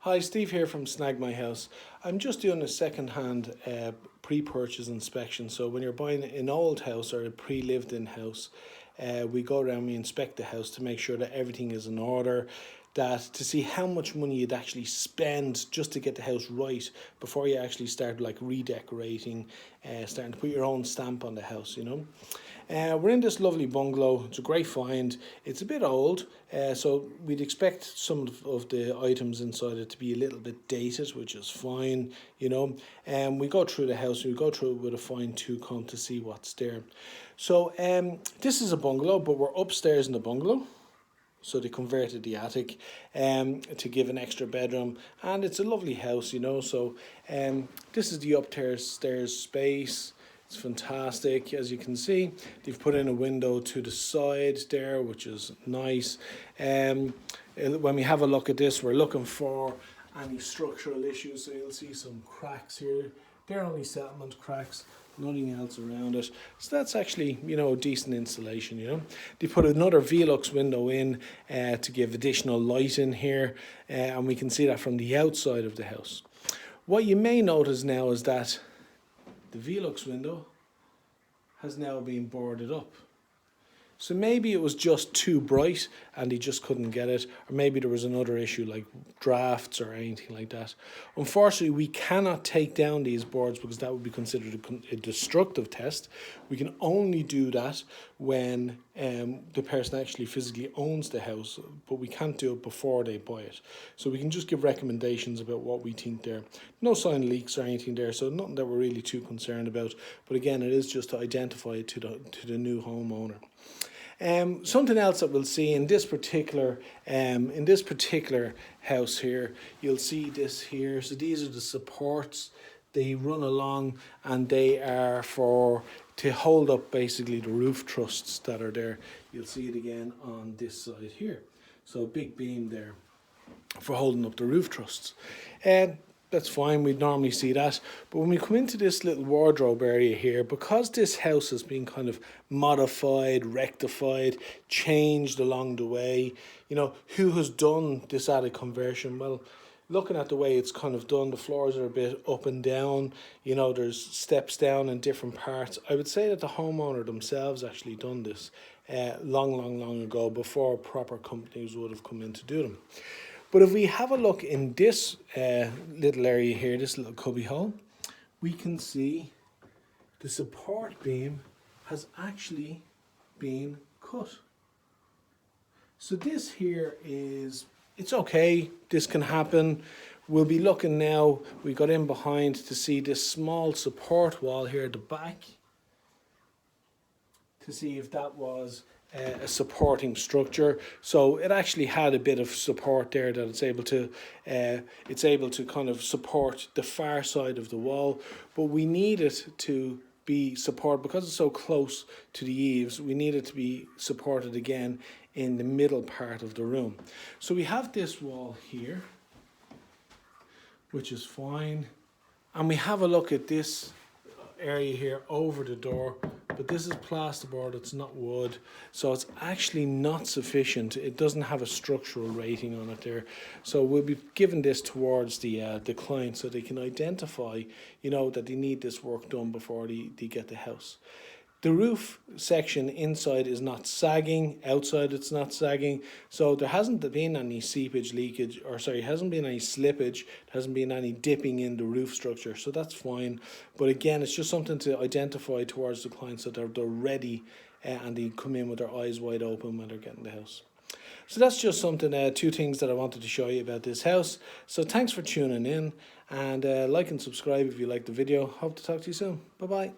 Hi, Steve here from Snag My House. I'm just doing a second-hand pre-purchase inspection. So when you're buying an old house or a pre-lived-in house, we go around, we inspect the house to make sure that everything is in order, that to see how much money you'd actually spend just to get the house right before you actually start like redecorating, starting to put your own stamp on the house, you know. We're in this lovely bungalow. It's a great find. It's a bit old, so we'd expect some of the items inside it to be a little bit dated, which is fine, you know. We go through the house, we go through it with a fine-tooth comb to see what's there. So this is a bungalow, but we're upstairs in the bungalow. So they converted the attic to give an extra bedroom, and it's a lovely house, you know. So this is the upstairs space. It's fantastic. As you can see, they've put in a window to the side there, which is nice. When we have a look at this, we're looking for any structural issues. So you'll see some cracks here. They're only settlement cracks, nothing else around it. So that's actually, you know, decent insulation, you know. They put another Velux window in to give additional light in here, and we can see that from the outside of the house. What you may notice now is that the Velux window has now been boarded up. So maybe it was just too bright and he just couldn't get it, or maybe there was another issue like drafts or anything like that. Unfortunately, we cannot take down these boards because that would be considered a destructive test. We can only do that when the person actually physically owns the house, but we can't do it before they buy it. So we can just give recommendations about what we think there. No sign of leaks or anything there, so nothing that we're really too concerned about. But again, it is just to identify it to the new homeowner. Something else that we'll see in this particular house here, you'll see this here. So these are the supports. They run along and they are to hold up basically the roof trusts that are there. You'll see it again on this side here. So a big beam there for holding up the roof trusts. That's fine, we'd normally see that. But when we come into this little wardrobe area here, because this house has been kind of modified, rectified, changed along the way, you know, who has done this attic conversion? Well, looking at the way it's kind of done, the floors are a bit up and down, you know, there's steps down in different parts. I would say that the homeowner themselves actually done this long ago, before proper companies would have come in to do them. But if we have a look in this little area here, this little cubby hole, we can see the support beam has actually been cut. So this here it's okay, this can happen. We'll be looking now, we got in behind to see this small support wall here at the back, to see if that was a supporting structure. So it actually had a bit of support there, that it's able to kind of support the far side of the wall, but we need it to be supported because it's so close to the eaves. We need it to be supported again in the middle part of the room. So we have this wall here, which is fine, and we have a look at this area here over the door, but this is plasterboard, it's not wood, so it's actually not sufficient. It doesn't have a structural rating on it there, so we'll be giving this towards the client so they can identify, you know, that they need this work done before they get the house. The roof section inside is not sagging, outside it's not sagging, so there hasn't been any seepage, leakage, hasn't been any slippage, there hasn't been any dipping in the roof structure, so that's fine. But again, it's just something to identify towards the client so they're ready and they come in with their eyes wide open when they're getting the house. So that's just something, two things that I wanted to show you about this house. So thanks for tuning in, and like and subscribe if you like the video. Hope to talk to you soon. Bye bye.